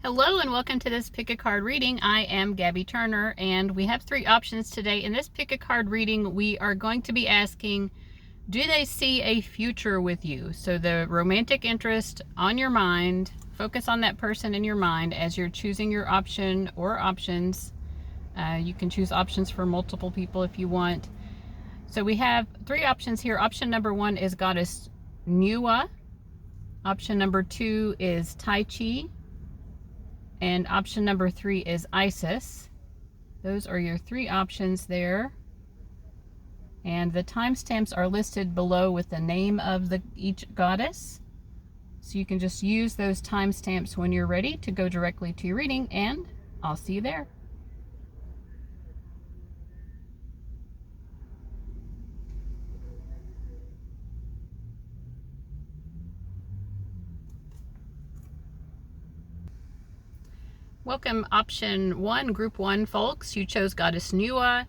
Hello and welcome to this pick a card reading. I am Gabby Turner and we have three options today. In this pick a card reading, we are going to be asking, do they see a future with you? So the romantic interest on your mind, focus on that person in your mind as you're choosing your option or options. You can choose options for multiple people if you want. So we have three options here. Option number one is Goddess Nüwa. Option number two is Tyche. And option number three is Isis. Those are your three options there. And the timestamps are listed below with the name of each goddess. So you can just use those timestamps when you're ready to go directly to your reading, and I'll see you there. Welcome option one, group one folks. You chose Goddess Nüwa.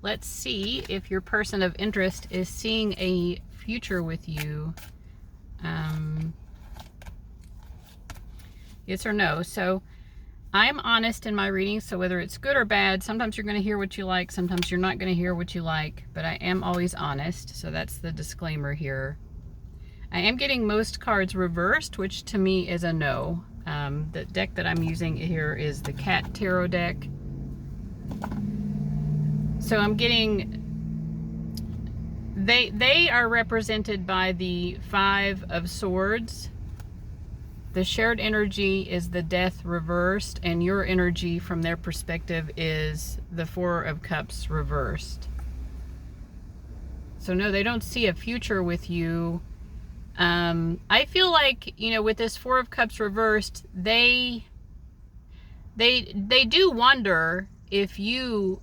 Let's see if your person of interest is seeing a future with you. Yes or no. So I'm honest in my reading, so whether it's good or bad, sometimes you're going to hear what you like, sometimes you're not going to hear what you like, but I am always honest, so that's the disclaimer here. I am getting most cards reversed, which to me is a no. The deck that I'm using here is the Cat Tarot deck. So I'm getting, they are represented by the Five of Swords. The shared energy is the Death reversed, and your energy from their perspective is the Four of Cups reversed. So no, they don't see a future with you. I feel like, you know, with this Four of Cups reversed, they do wonder if you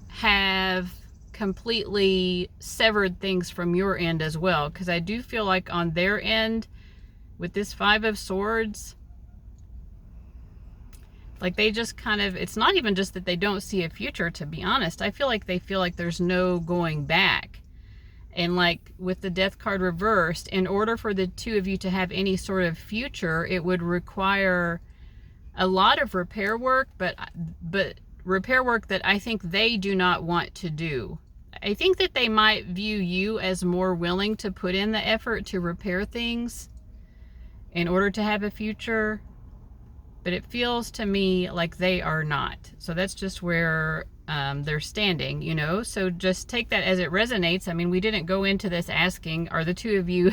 have completely severed things from your end as well, because I do feel like on their end with this Five of Swords, like they just kind of, it's not even just that they don't see a future, to be honest. I feel like they feel like there's no going back. And like with the Death card reversed, in order for the two of you to have any sort of future, it would require a lot of repair work, but repair work that I think they do not want to do. I think that they might view you as more willing to put in the effort to repair things in order to have a future, but it feels to me like they are not. So that's just where they're standing, you know. So just take that as it resonates. I mean, we didn't go into this asking, are the two of you,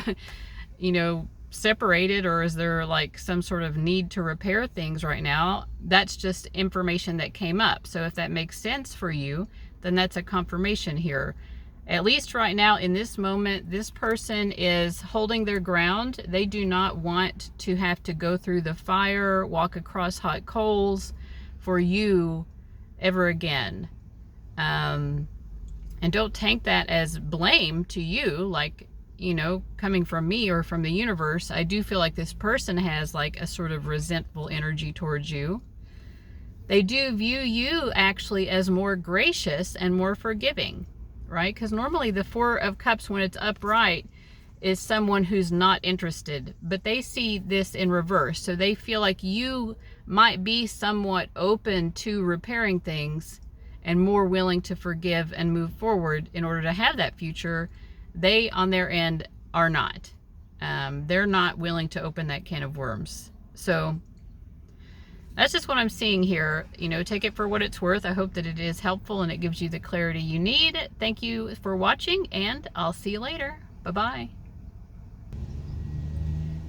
you know, separated, or is there like some sort of need to repair things right now? That's just information that came up. So if that makes sense for you, then that's a confirmation here. At least right now in this moment, this person is holding their ground. They do not want to have to go through the fire, walk across hot coals for you ever again. And don't take that as blame to you, like, you know, coming from me or from the universe. I do feel like this person has like a sort of resentful energy towards you. They do view you actually as more gracious and more forgiving, right? Because normally the Four of Cups, when it's upright, is someone who's not interested, but they see this in reverse. So they feel like you might be somewhat open to repairing things and more willing to forgive and move forward in order to have that future. They, on their end, are not. They're not willing to open that can of worms. So that's just what I'm seeing here. You know, take it for what it's worth. I hope that it is helpful and it gives you the clarity you need. Thank you for watching, and I'll see you later. Bye-bye.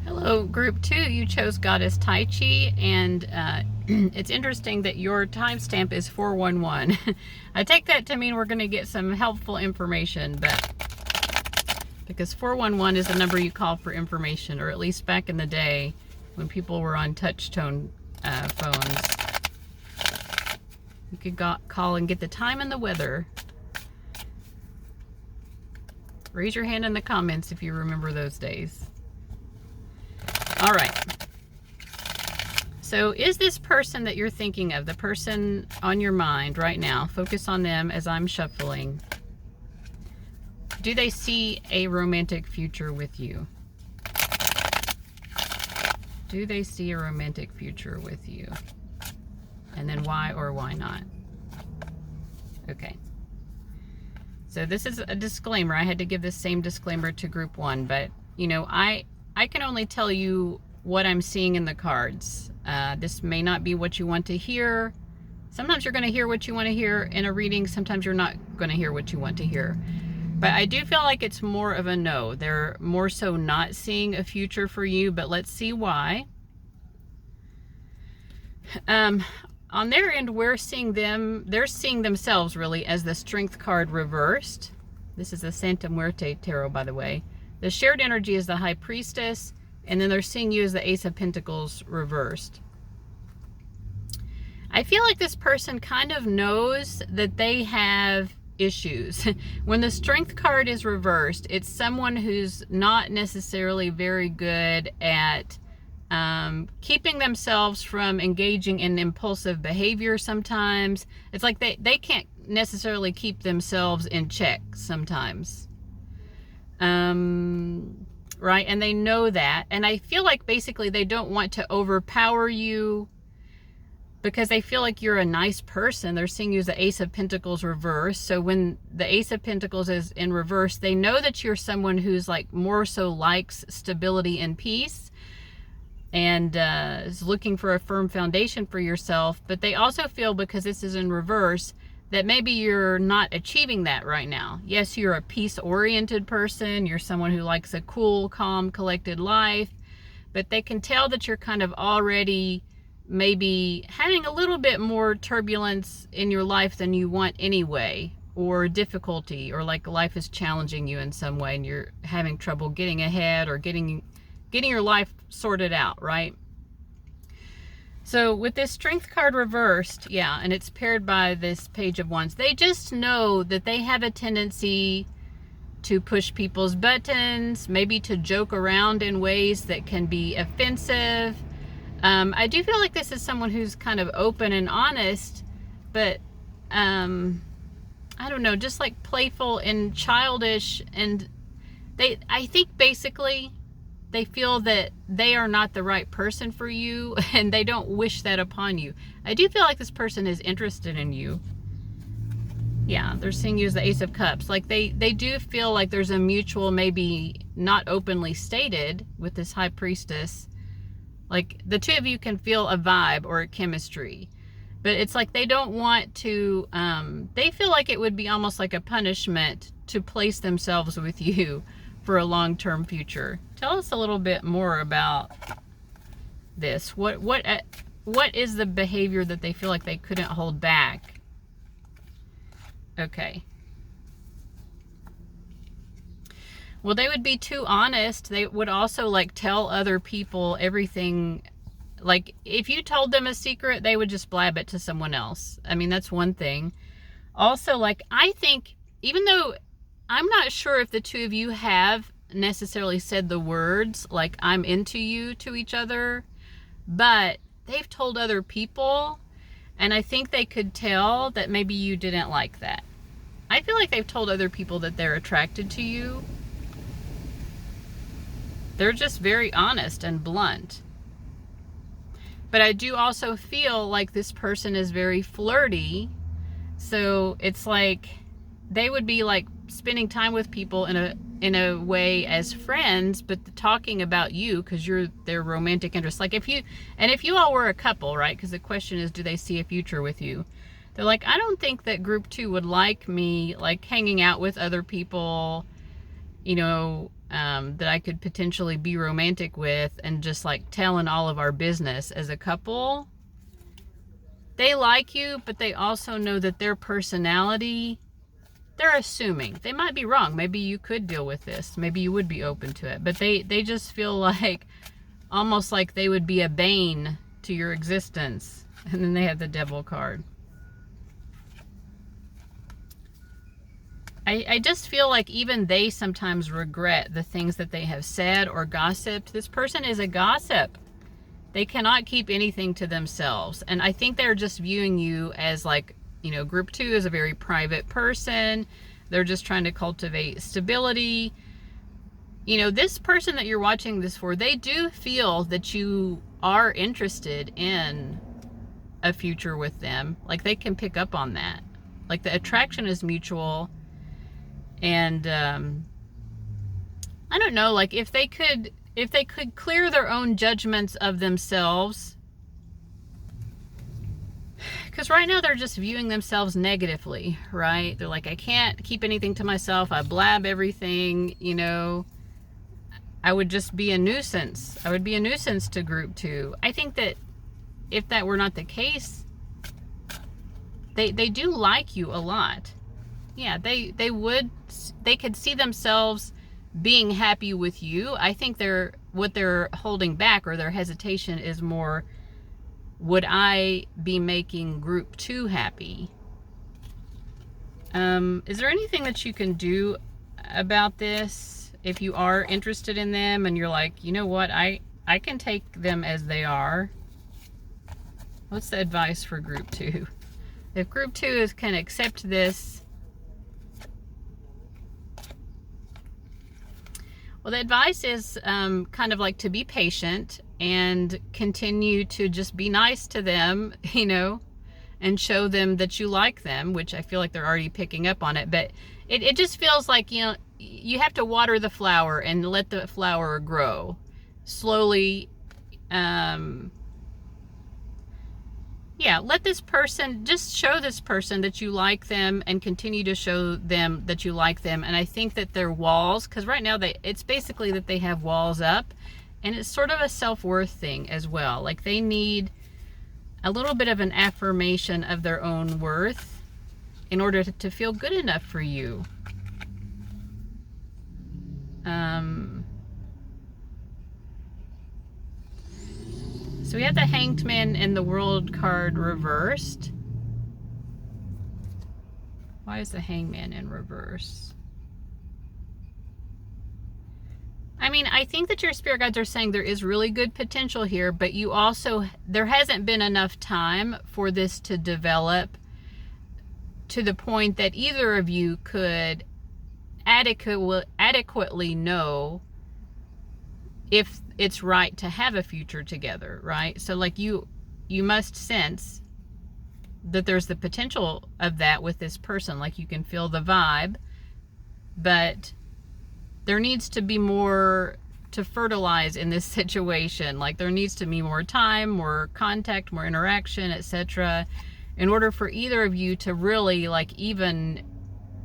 Hello, group two. You chose Goddess Tyche, and it's interesting that your timestamp is 411. I take that to mean we're going to get some helpful information, but because 411 is the number you call for information, or at least back in the day when people were on touch tone phones. You could call and get the time and the weather. Raise your hand in the comments if you remember those days. All right. So is this person that you're thinking of, the person on your mind right now, focus on them as I'm shuffling. Do they see a romantic future with you? Do they see a romantic future with you? And then why or why not? Okay. So this is a disclaimer. I had to give this same disclaimer to group 1, but you know, I can only tell you what I'm seeing in the cards. This may not be what you want to hear. Sometimes you're going to hear what you want to hear in a reading. Sometimes you're not going to hear what you want to hear. But I do feel like it's more of a no. They're more so not seeing a future for you, but let's see why. On their end, we're seeing them, they're seeing themselves really as the Strength card reversed. This is the Santa Muerte Tarot, by the way. The shared energy is the High Priestess, and then they're seeing you as the Ace of Pentacles reversed. I feel like this person kind of knows that they have issues. When the Strength card is reversed, it's someone who's not necessarily very good at keeping themselves from engaging in impulsive behavior sometimes. It's like they can't necessarily keep themselves in check sometimes. Right? And they know that. And I feel like basically they don't want to overpower you because they feel like you're a nice person. They're seeing you as the Ace of Pentacles reversed. So when the Ace of Pentacles is in reverse, they know that you're someone who's like more so likes stability and peace and is looking for a firm foundation for yourself. But they also feel, because this is in reverse, that maybe you're not achieving that right now. Yes, you're a peace-oriented person. You're someone who likes a cool, calm, collected life. But they can tell that you're kind of already maybe having a little bit more turbulence in your life than you want anyway, or difficulty, or like life is challenging you in some way and you're having trouble getting ahead or getting your life sorted out, right? So with this Strength card reversed, yeah, and it's paired by this Page of Wands, they just know that they have a tendency to push people's buttons, maybe to joke around in ways that can be offensive. I do feel like this is someone who's kind of open and honest, but I don't know, just like playful and childish. And I think basically they feel that they are not the right person for you, and they don't wish that upon you. I do feel like this person is interested in you. Yeah, they're seeing you as the Ace of Cups. Like they do feel like there's a mutual, maybe not openly stated, with this High Priestess. Like the two of you can feel a vibe or a chemistry, but it's like they don't want to, they feel like it would be almost like a punishment to place themselves with you for a long-term future. Tell us a little bit more about this. What is the behavior that they feel like they couldn't hold back? Okay. Well, they would be too honest. They would also like tell other people everything. Like if you told them a secret, they would just blab it to someone else. I mean, that's one thing. Also, like, I think, even though I'm not sure if the two of you have necessarily said the words like "I'm into you" to each other, but they've told other people, and I think they could tell that maybe you didn't like that. I feel like they've told other people that they're attracted to you. They're just very honest and blunt. But I do also feel like this person is very flirty. So it's like they would be like spending time with people in a way as friends, but talking about you because you're their romantic interest. Like if you all were a couple, right? Because the question is, do they see a future with you? They're like, I don't think that group 2 would like me like hanging out with other people, you know, that I could potentially be romantic with and just like telling all of our business as a couple. They like you, but they also know that their personality, they're assuming. They might be wrong. Maybe you could deal with this. Maybe you would be open to it. But they just feel like, almost like they would be a bane to your existence. And then they have the Devil card. I just feel like even they sometimes regret the things that they have said or gossiped. This person is a gossip. They cannot keep anything to themselves. And I think they're just viewing you as like, you know, group 2 is a very private person. They're just trying to cultivate stability. you know, this person that you're watching this for, they do feel that you are interested in a future with them. Like, they can pick up on that. Like, the attraction is mutual. And I don't know, like, if they could clear their own judgments of themselves, because right now they're just viewing themselves negatively, right? They're like, I can't keep anything to myself, I blab everything, you know, I would just be a nuisance. I would be a nuisance to group 2. I think that if that were not the case, they do like you a lot. Yeah, they could see themselves being happy with you. I think what they're holding back, or their hesitation, is more, would I be making group 2 happy? Is there anything that you can do about this if you are interested in them and you're like, you know what, I can take them as they are? What's the advice for group 2? If group 2 can accept this, well, the advice is kind of like to be patient and continue to just be nice to them, you know, and show them that you like them, which I feel like they're already picking up on it. But it just feels like, you know, you have to water the flower and let the flower grow slowly. Yeah, let this person, just show this person that you like them and continue to show them that you like them. And I think that their walls, because right now it's basically that they have walls up, and it's sort of a self-worth thing as well. Like, they need a little bit of an affirmation of their own worth in order to feel good enough for you. So we have the Hanged Man and the World card reversed. Why is the Hanged Man in reverse? I mean, I think that your spirit guides are saying there is really good potential here, but you also, there hasn't been enough time for this to develop to the point that either of you could adequately know if it's right to have a future together, right? So like, you must sense that there's the potential of that with this person. Like, you can feel the vibe, but there needs to be more to fertilize in this situation. Like, there needs to be more time, more contact, more interaction, etc., in order for either of you to really, like, even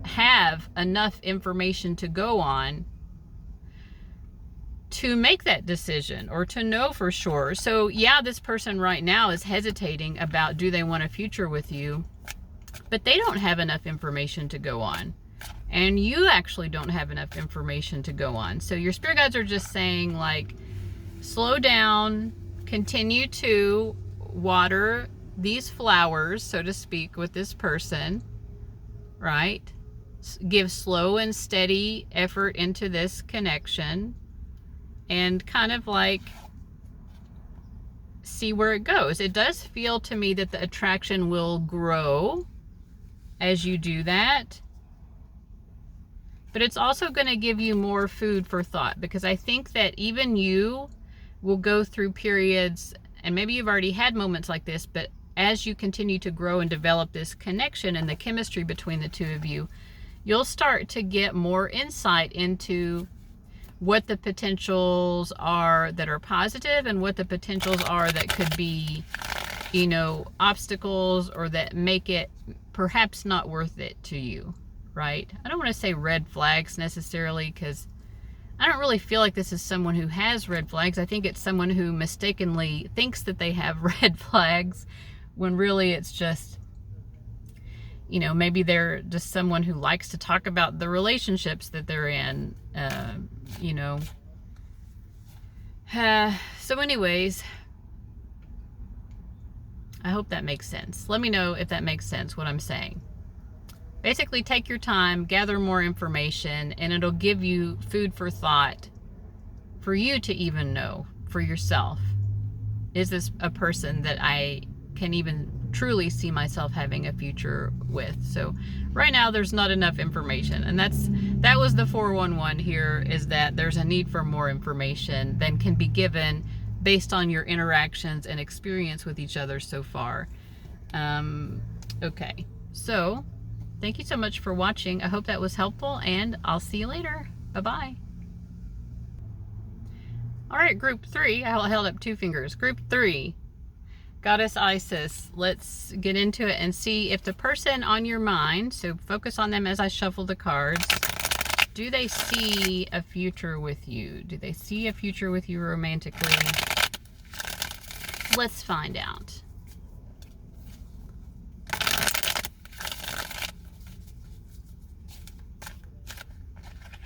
have enough information to go on to make that decision or to know for sure. So yeah, this person right now is hesitating about, do they want a future with you? But they don't have enough information to go on. And you actually don't have enough information to go on. So your spirit guides are just saying, like, slow down, continue to water these flowers, so to speak, with this person, right? Give slow and steady effort into this connection and kind of like see where it goes. It does feel to me that the attraction will grow as you do that. But it's also going to give you more food for thought, because I think that even you will go through periods, and maybe you've already had moments like this, but as you continue to grow and develop this connection and the chemistry between the two of you, you'll start to get more insight into what the potentials are that are positive and what the potentials are that could be, you know, obstacles, or that make it perhaps not worth it to you, right? I don't want to say red flags necessarily, because I don't really feel like this is someone who has red flags. I think it's someone who mistakenly thinks that they have red flags, when really it's just, you know, maybe they're just someone who likes to talk about the relationships that they're in, you know. So anyways, I hope that makes sense. Let me know if that makes sense, what I'm saying. Basically, take your time, gather more information, and it'll give you food for thought for you to even know for yourself. Is this a person that I can even truly see myself having a future with. So right now there's not enough information, and that was the 411 here, is that there's a need for more information than can be given based on your interactions and experience with each other so far. Okay, so thank you so much for watching. I hope that was helpful, and I'll see you later. Bye-bye. All right, group 3. I held up 2 fingers. Group 3, Goddess Isis. Let's get into it and see if the person on your mind, so focus on them as I shuffle the cards, do they see a future with you? Do they see a future with you romantically? Let's find out.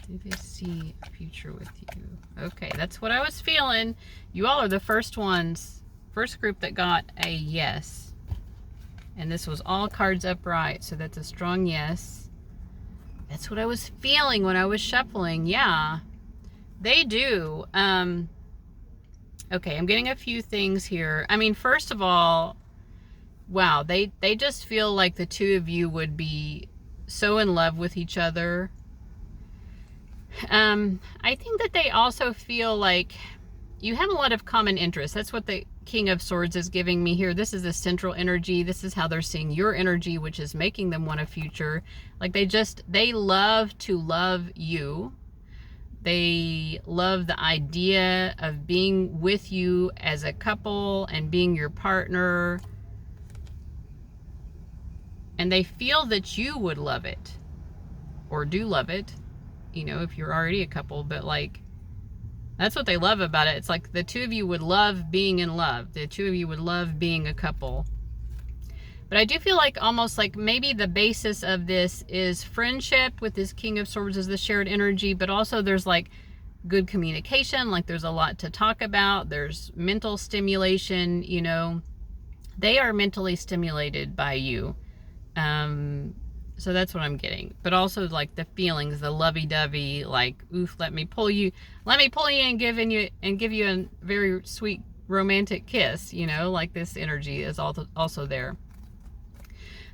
Do they see a future with you? Okay, that's what I was feeling. You all are the first group that got a yes. And this was all cards upright, so that's a strong yes. That's what I was feeling when I was shuffling. Yeah, they do. Okay, I'm getting a few things here. I mean, first of all, wow, they just feel like the two of you would be so in love with each other. I think that they also feel like you have a lot of common interests. That's what the King of Swords is giving me here. This is the central energy. This is how they're seeing your energy, which is making them want a future. Like they love to love you. They love the idea of being with you as a couple and being your partner. And they feel that you would love it, or do love it, you know, if you're already a couple. But like, that's what they love about it. It's like the two of you would love being in love. The two of you would love being a couple. But I do feel like almost like maybe the basis of this is friendship, with this King of Swords as the shared energy, but also there's like good communication, like there's a lot to talk about. There's mental stimulation, you know. They are mentally stimulated by you. So that's what I'm getting. But also like the feelings, the lovey-dovey, like, oof, let me pull you in and give you a very sweet romantic kiss, you know, like this energy is also there.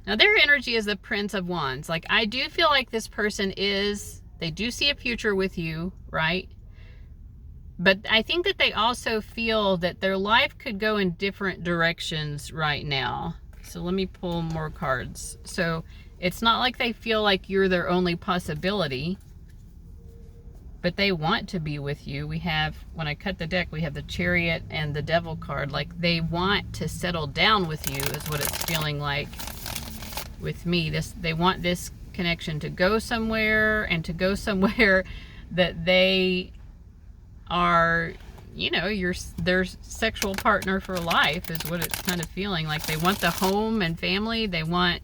Now their energy is the Prince of Wands. Like, I do feel like this person they do see a future with you, right? But I think that they also feel that their life could go in different directions right now. So let me pull more cards. So it's not like they feel like you're their only possibility, but they want to be with you. We have, when I cut the deck, we have the Chariot and the Devil card. Like, they want to settle down with you is what it's feeling like with me. They want this connection to go somewhere, and to go somewhere that they are, you know, their sexual partner for life is what it's kind of feeling like. They want the home and family. They want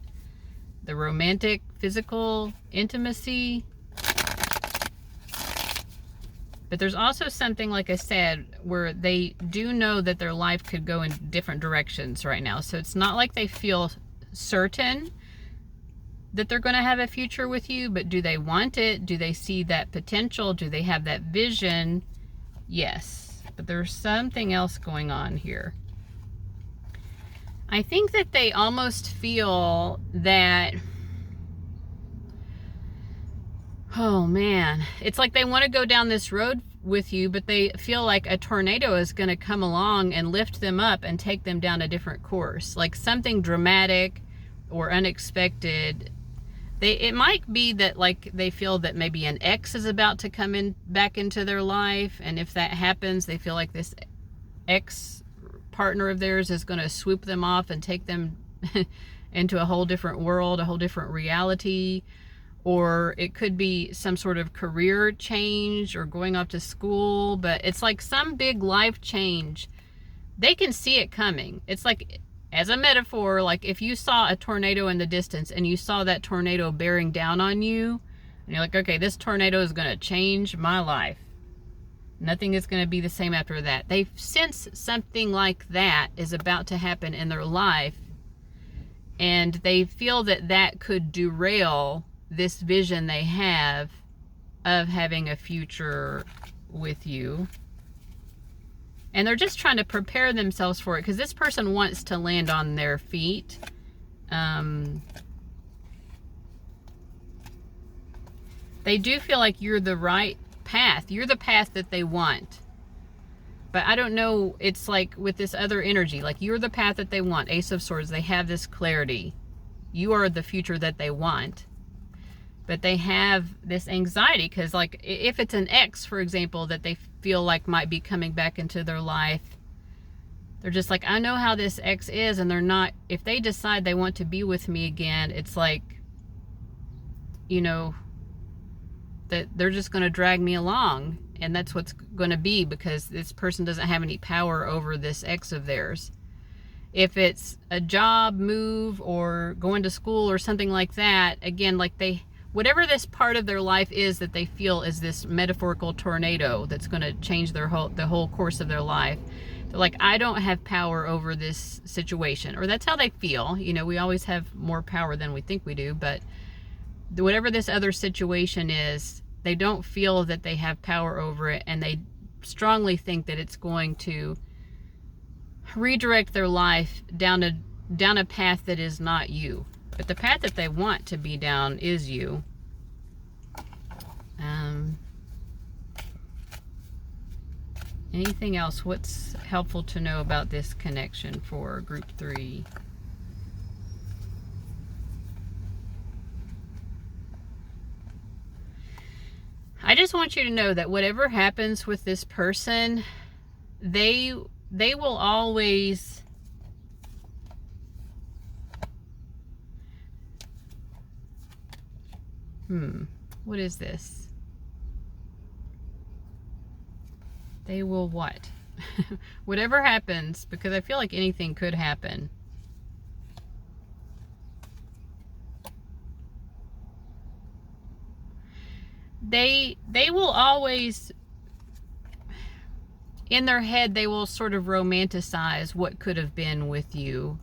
the romantic, physical intimacy. But there's also something, like I said, where they do know that their life could go in different directions right now. So it's not like they feel certain that they're going to have a future with you, but do they want it? Do they see that potential? Do they have that vision? Yes, but there's something else going on here. I think that they almost feel that, oh man, it's like they want to go down this road with you, but they feel like a tornado is going to come along and lift them up and take them down a different course, like something dramatic or unexpected. It might be that, like, they feel that maybe an ex is about to come back into their life, and if that happens, they feel like this ex partner of theirs is going to swoop them off and take them into a whole different world, a whole different reality. Or it could be some sort of career change or going off to school, but it's like some big life change. They can see it coming. It's like, as a metaphor, like if you saw a tornado in the distance and you saw that tornado bearing down on you, and you're like, okay, this tornado is going to change my life. Nothing is going to be the same after that. They sense something like that is about to happen in their life, and they feel that that could derail this vision they have of having a future with you. And they're just trying to prepare themselves for it, because this person wants to land on their feet. They do feel like you're the right path. You're the path that they want. But I don't know, it's like with this other energy, like you're the path that they want. Ace of Swords, they have this clarity. You are the future that they want. But they have this anxiety, because like if it's an ex, for example, that they feel like might be coming back into their life, they're just like, I know how this ex is, and they're not, if they decide they want to be with me again, it's like, you know, that they're just going to drag me along, and that's what's going to be, because this person doesn't have any power over this ex of theirs. If it's a job move or going to school or something like that, again, like whatever this part of their life is that they feel is this metaphorical tornado that's going to change the whole course of their life. They're like, I don't have power over this situation, or that's how they feel. You know, we always have more power than we think we do, but whatever this other situation is, they don't feel that they have power over it, and they strongly think that it's going to redirect their life down a path that is not you. But the path that they want to be down is you. Anything else? What's helpful to know about this connection for group 3? I just want you to know that whatever happens with this person, they will always what is this? They will what? Whatever happens, because I feel like anything could happen. They will always, in their head, they will sort of romanticize what could have been with you.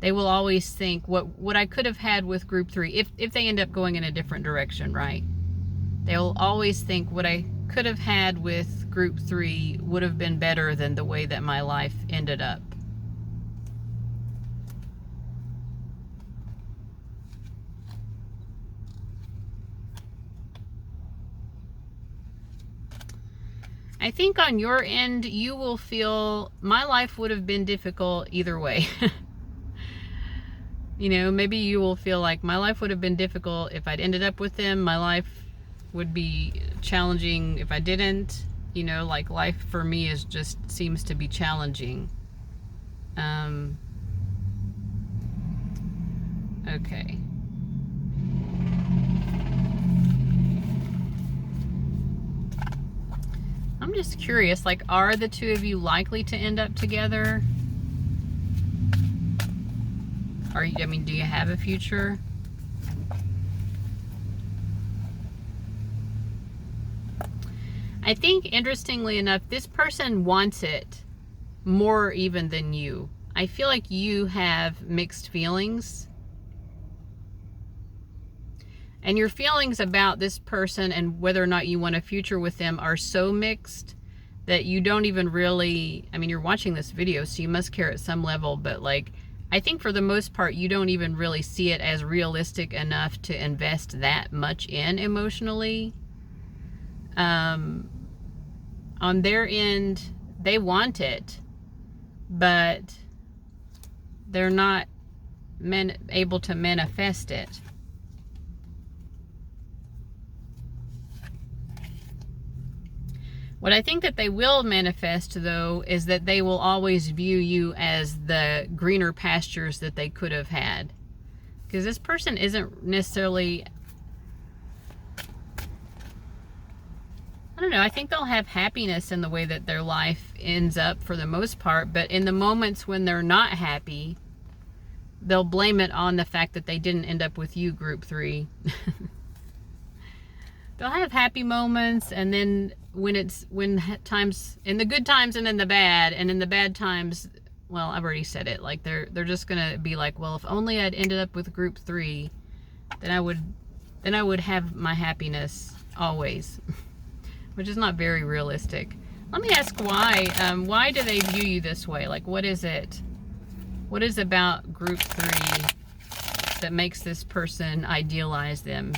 They will always think what I could have had with group 3, if they end up going in a different direction, right? They'll always think what I could have had with group 3 would have been better than the way that my life ended up. I think on your end, you will feel my life would have been difficult either way. You know, maybe you will feel like my life would have been difficult if I'd ended up with them. My life would be challenging if I didn't. You know, like life for me is just seems to be challenging. Okay. I'm just curious, like, are the two of you likely to end up together? I mean, do you have a future? I think, interestingly enough, this person wants it more even than you. I feel like you have mixed feelings. And your feelings about this person and whether or not you want a future with them are so mixed that you don't even really, I mean, you're watching this video, so you must care at some level, but like, I think for the most part, you don't even really see it as realistic enough to invest that much in emotionally. On their end, they want it, but they're not able to manifest it. What I think that they will manifest, though, is that they will always view you as the greener pastures that they could have had. Because this person isn't necessarily, I don't know, I think they'll have happiness in the way that their life ends up for the most part, but in the moments when they're not happy, they'll blame it on the fact that they didn't end up with you, group 3. They'll have happy moments, and then when times, in the good times and in the bad, and in the bad times, well, I've already said it, like they're just gonna be like, well, if only I'd ended up with group 3, then I would have my happiness always. Which is not very realistic. Let me ask why. Why do they view you this way? Like, what is it? What is about group 3 that makes this person idealize them?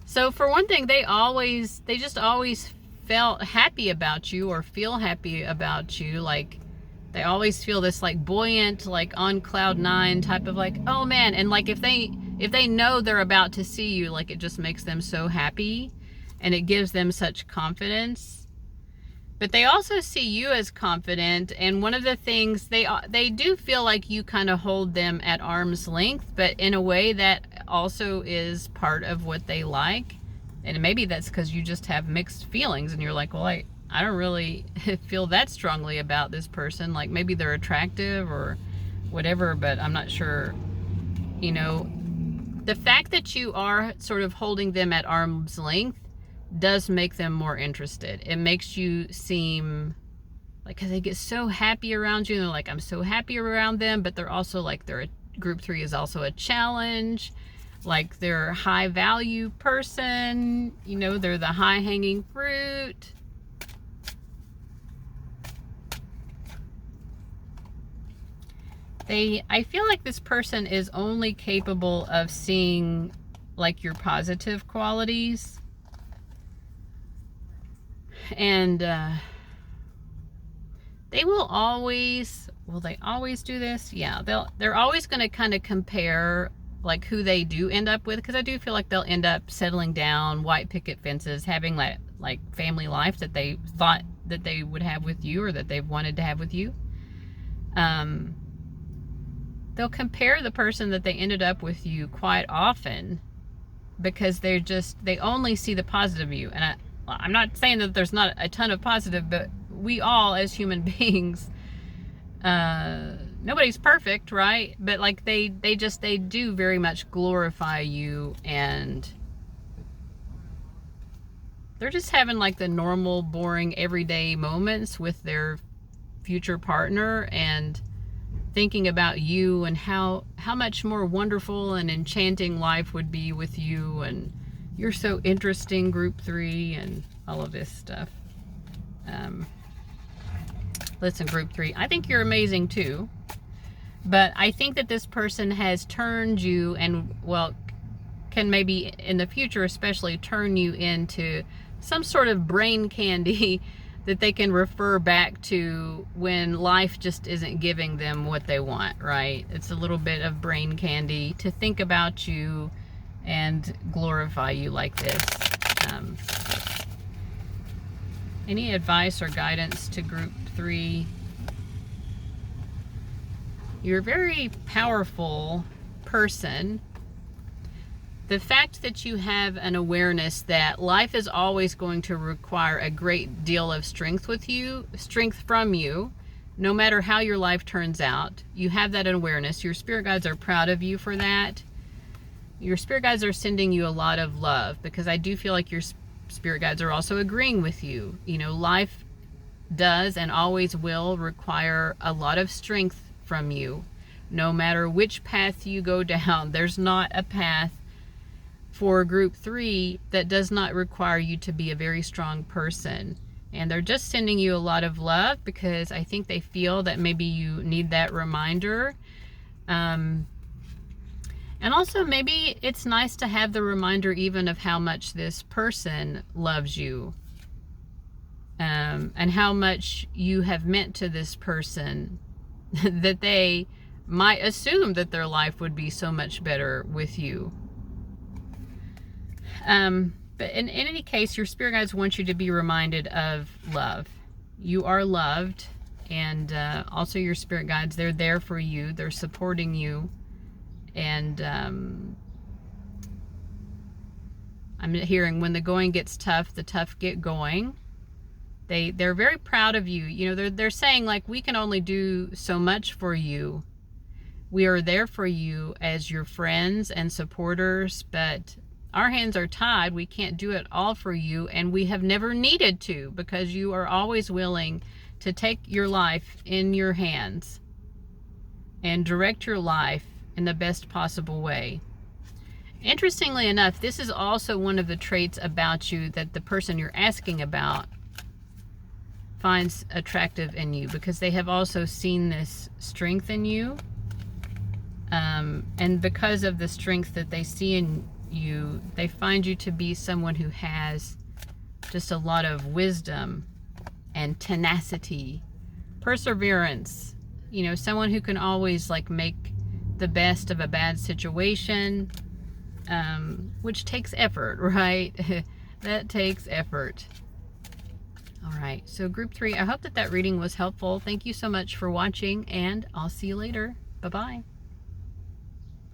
So for one thing, they just always felt happy about you, or feel happy about you. Like, they always feel this like buoyant, like on cloud 9 type of like, oh man. And like if they know they're about to see you, like it just makes them so happy and it gives them such confidence. But they also see you as confident, and one of the things they do feel like you kind of hold them at arm's length, but in a way that also is part of what they like. And maybe that's because you just have mixed feelings and you're like, well, I don't really feel that strongly about this person. Like, maybe they're attractive or whatever, but I'm not sure. You know, the fact that you are sort of holding them at arm's length does make them more interested. It makes you seem like, because they get so happy around you, and they're like, I'm so happy around them, but they're also like, group 3 is also a challenge. Like, they're a high value person, you know, they're the high hanging fruit. I feel like this person is only capable of seeing like your positive qualities. And they will always do this? Yeah, they're always going to kind of compare like who they do end up with, because I do feel like they'll end up settling down, white picket fences, having like family life that they thought that they would have with you, or that they've wanted to have with you. They'll compare the person that they ended up with you quite often, because they only see the positive of you. And I'm not saying that there's not a ton of positive, but we all as human beings, nobody's perfect, right? But like they do very much glorify you, and they're just having like the normal, boring, everyday moments with their future partner, and thinking about you and how much more wonderful and enchanting life would be with you, and you're so interesting, group 3, and all of this stuff. Listen, group 3, I think you're amazing too, but I think that this person has turned you, and well, can maybe in the future especially turn you into some sort of brain candy that they can refer back to when life just isn't giving them what they want, right? It's a little bit of brain candy to think about you and glorify you like this. Any advice or guidance to group 3? You're a very powerful person. The fact that you have an awareness that life is always going to require a great deal of strength from you, no matter how your life turns out. You have that awareness. Your spirit guides are proud of you for that. Your spirit guides are sending you a lot of love, because I do feel like your spirit guides are also agreeing with you. You know, life does and always will require a lot of strength from you. No matter which path you go down, there's not a path for group 3 that does not require you to be a very strong person. And they're just sending you a lot of love, because I think they feel that maybe you need that reminder. And also maybe it's nice to have the reminder even of how much this person loves you, and how much you have meant to this person, that they might assume that their life would be so much better with you. But in any case, your spirit guides want you to be reminded of love. You are loved, and also your spirit guides, they're there for you. They're supporting you. And I'm hearing, when the going gets tough, the tough get going. They're very proud of you. You know, they're saying like, we can only do so much for you. We are there for you as your friends and supporters, but our hands are tied. We can't do it all for you, and we have never needed to, because you are always willing to take your life in your hands and direct your life in the best possible way. Interestingly enough, this is also one of the traits about you that the person you're asking about finds attractive in you, because they have also seen this strength in you. And because of the strength that they see in you, they find you to be someone who has just a lot of wisdom and tenacity, perseverance, you know, someone who can always like make the best of a bad situation, which takes effort, right? That takes effort. All right, so group 3, I hope that reading was helpful. Thank you so much for watching, and I'll see you later. Bye-bye.